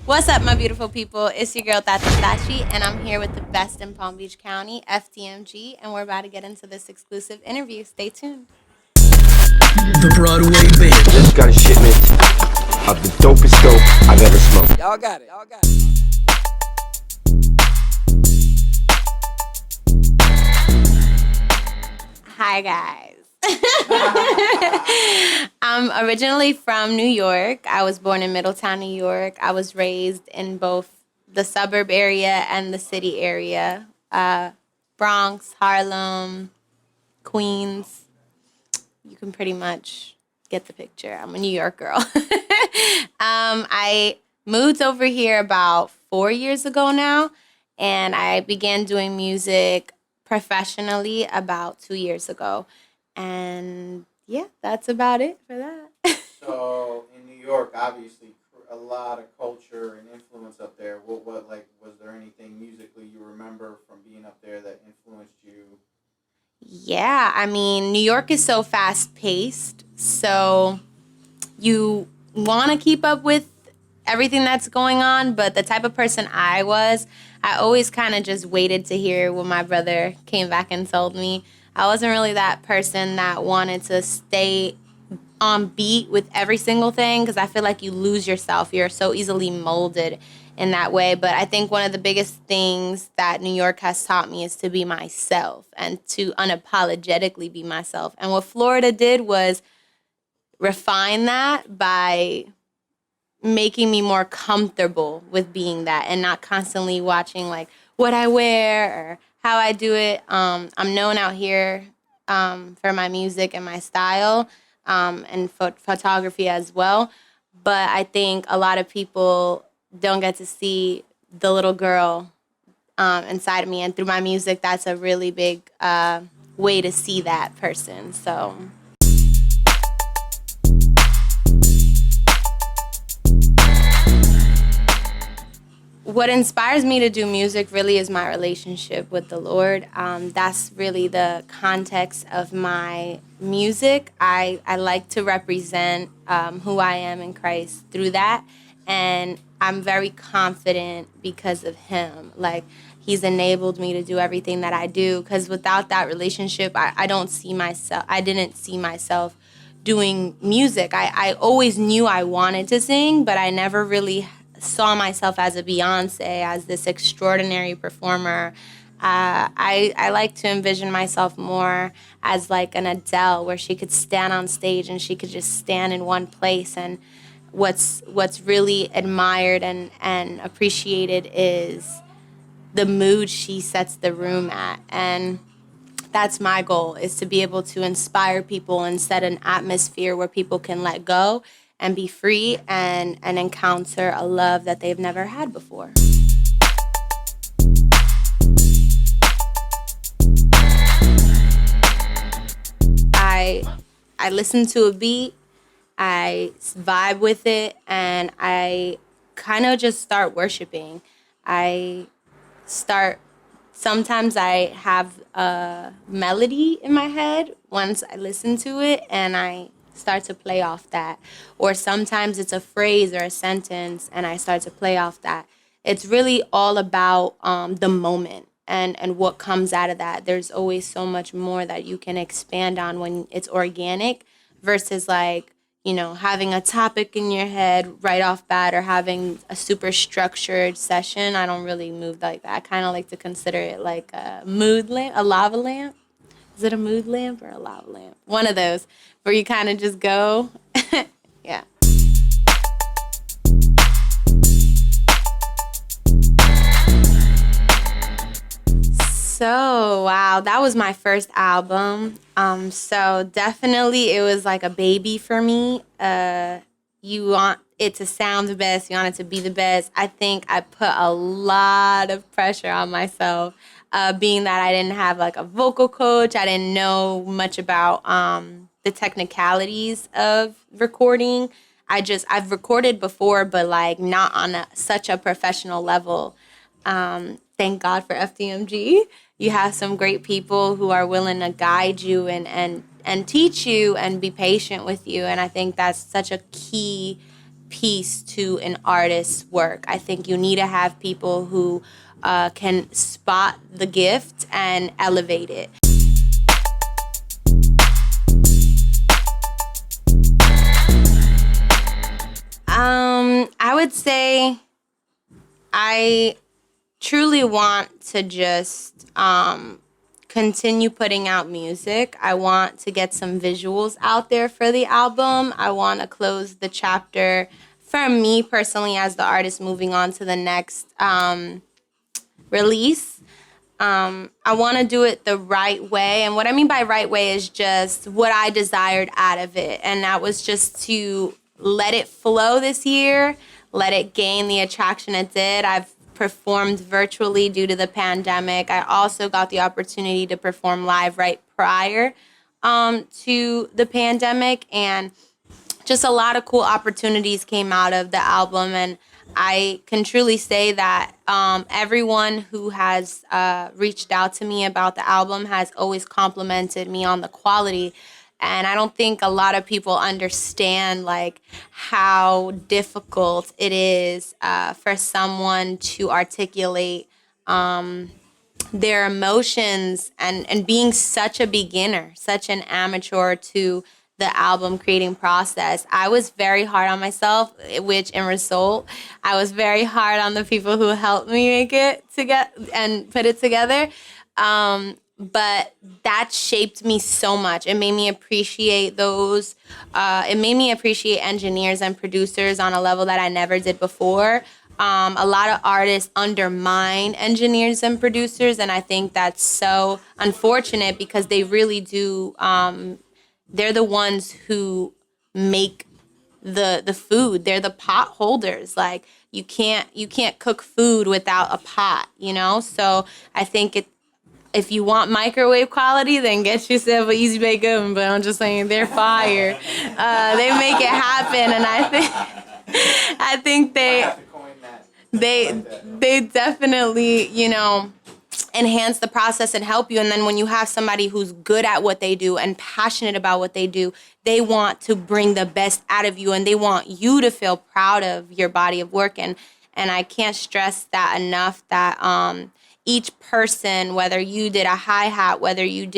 What's up, my beautiful people? It's your girl, Tata Sachi, and I'm here with the best in Palm Beach County, FTMG, and we're about to get into this exclusive interview. Stay tuned. The Broadway Band. Just got a shipment of the dopest dope I've ever smoked. Y'all got it. Hi, guys. I'm originally from New York. I was born in Middletown, New York. I was raised in both the suburb area and the city area. Bronx, Harlem, Queens. You can pretty much get the picture. I'm a New York girl. I moved over here about 4 years ago now, and I began doing music professionally about 2 years ago. And yeah, that's about it for that. So in New York, obviously, a lot of culture and influence up there. What like, was there anything musically you remember from being up there that influenced you? Yeah, I mean, New York is so fast-paced, so you want to keep up with everything that's going on, but the type of person I was, I always kind of just waited to hear what my brother came back and told me. I wasn't really that person that wanted to stay on beat with every single thing because I feel like you lose yourself. You're so easily molded in that way. But I think one of the biggest things that New York has taught me is to be myself and to unapologetically be myself. And what Florida did was refine that by making me more comfortable with being that and not constantly watching like what I wear or how I do it. I'm known out here for my music and my style and photography as well. But I think a lot of people don't get to see the little girl inside of me. And through my music, that's a really big way to see that person. So what inspires me to do music really is my relationship with the Lord. That's really the context of my music. I like to represent who I am in Christ through that. And I'm very confident because of him. Like, he's enabled me to do everything that I do. Because without that relationship, I didn't see myself doing music. I always knew I wanted to sing, but I never really saw myself as a Beyonce, as this extraordinary performer. I like to envision myself more as like an Adele, where she could stand on stage and she could just stand in one place. And what's really admired and appreciated is the mood she sets the room at. And that's my goal, is to be able to inspire people and set an atmosphere where people can let go and be free and encounter a love that they've never had before. I listen to a beat, I vibe with it, and I kind of just start worshiping. Sometimes I have a melody in my head once I listen to it, and I start to play off that. Or sometimes it's a phrase or a sentence and I start to play off that. It's really all about the moment and what comes out of that. There's always so much more that you can expand on when it's organic versus like, you know, having a topic in your head right off bat or having a super structured session. I don't really move like that. I kind of like to consider it like a mood lamp, a lava lamp. Is it a mood lamp or a lava lamp? One of those where you kind of just go. Yeah. So, wow, that was my first album. So definitely it was like a baby for me. You want it to sound the best. You want it to be the best. I think I put a lot of pressure on myself. Being that I didn't have like a vocal coach, I didn't know much about the technicalities of recording. I've recorded before, but like not on such a professional level. Thank God for FDMG. You have some great people who are willing to guide you and teach you and be patient with you. And I think that's such a key piece to an artist's work. I think you need to have people who can spot the gift and elevate it. I would say I truly want to just continue putting out music. I want to get some visuals out there for the album. I want to close the chapter for me personally as the artist moving on to the next release. I want to do it the right way. And what I mean by right way is just what I desired out of it. And that was just to let it flow this year, let it gain the attraction it did. I've performed virtually due to the pandemic. I also got the opportunity to perform live right prior to the pandemic, and just a lot of cool opportunities came out of the album. And I can truly say that everyone who has reached out to me about the album has always complimented me on the quality. And I don't think a lot of people understand like how difficult it is for someone to articulate their emotions and being such a beginner, such an amateur to the album creating process. I was very hard on myself, which in result, I was very hard on the people who helped me make it together and put it together. But that shaped me so much. It made me appreciate those. It made me appreciate engineers and producers on a level that I never did before. A lot of artists undermine engineers and producers, and I think that's so unfortunate because they really do. They're the ones who make the food. They're the pot holders. Like you can't cook food without a pot, you know? So I think if you want microwave quality, then get yourself an easy bake oven. But I'm just saying, they're fire. They make it happen, and I think they definitely, you know, enhance the process and help you. And then when you have somebody who's good at what they do and passionate about what they do, they want to bring the best out of you, and they want you to feel proud of your body of work. And I can't stress that enough, that each person, whether you did a hi-hat, whether you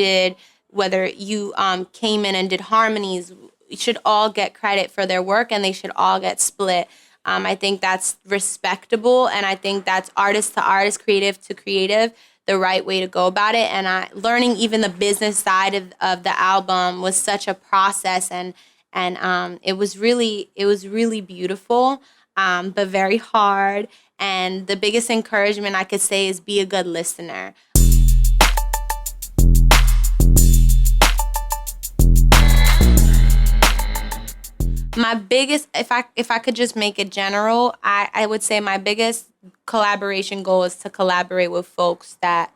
came in and did harmonies, should all get credit for their work, and they should all get split. I think that's respectable, and I think that's artist to artist, creative to creative, the right way to go about it. And learning even the business side of the album was such a process, and it was really beautiful, but very hard. And the biggest encouragement I could say is be a good listener. My biggest, if I could just make it general, I would say my biggest collaboration goal is to collaborate with folks that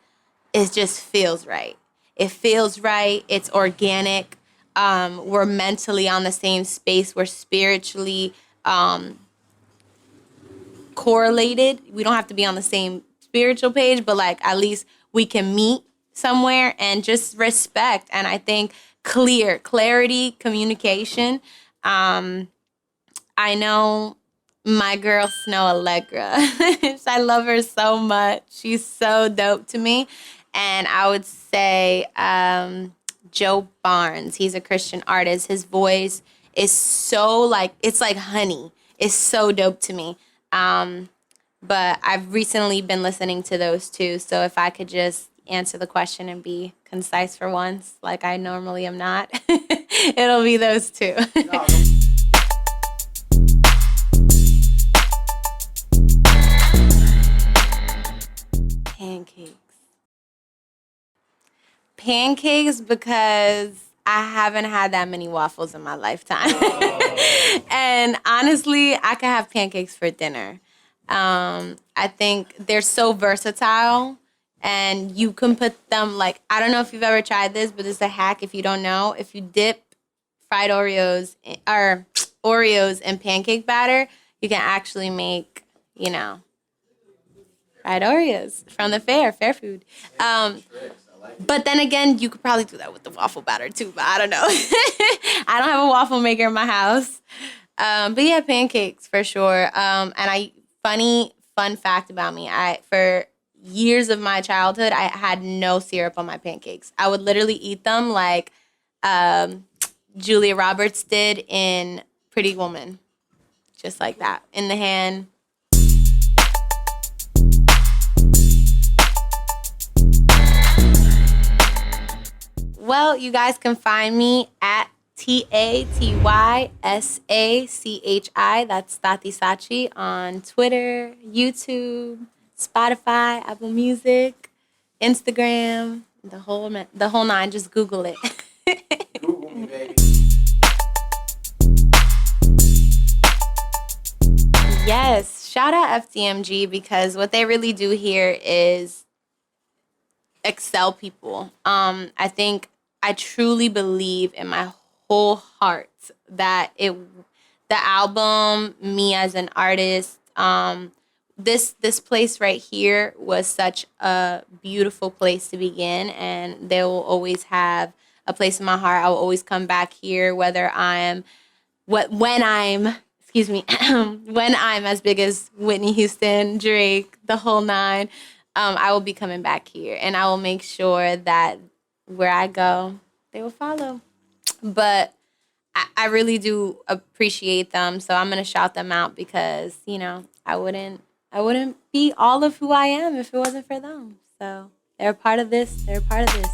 it just feels right. It feels right. It's organic. We're mentally on the same space. We're spiritually correlated. We don't have to be on the same spiritual page, but like at least we can meet somewhere, and just respect. And I think clarity, communication. I know my girl Snow Allegra. I love her so much. She's so dope to me. And I would say Joe Barnes. He's a Christian artist. His voice is so like, it's like honey. It's so dope to me. But I've recently been listening to those two. So if I could just answer the question and be concise for once, like I normally am not, it'll be those two. Pancakes because I haven't had that many waffles in my lifetime. And honestly, I could have pancakes for dinner. I think they're so versatile, and you can put them like, I don't know if you've ever tried this, but it's a hack if you don't know. If you dip fried Oreos or Oreos in pancake batter, you can actually make, you know, fried Oreos from the fair food. But then again, you could probably do that with the waffle batter too, but I don't know. I don't have a waffle maker in my house. But yeah, pancakes for sure. Fun fact about me, for years of my childhood, I had no syrup on my pancakes. I would literally eat them like Julia Roberts did in Pretty Woman, just like that, in the hand. Well, you guys can find me at TATYSACHI. That's Tati Sachi on Twitter, YouTube, Spotify, Apple Music, Instagram, the whole nine. Just Google it. Google me, baby. Yes, shout out FDMG because what they really do here is excel people. I truly believe in my whole heart that the album, me as an artist, this place right here was such a beautiful place to begin, and they will always have a place in my heart. I will always come back here, whether when I'm as big as Whitney Houston, Drake, the whole nine. I will be coming back here, and I will make sure that where I go, they will follow. But I really do appreciate them, so I'm gonna shout them out because I wouldn't be all of who I am if it wasn't for them. So they're a part of this. They're a part of this.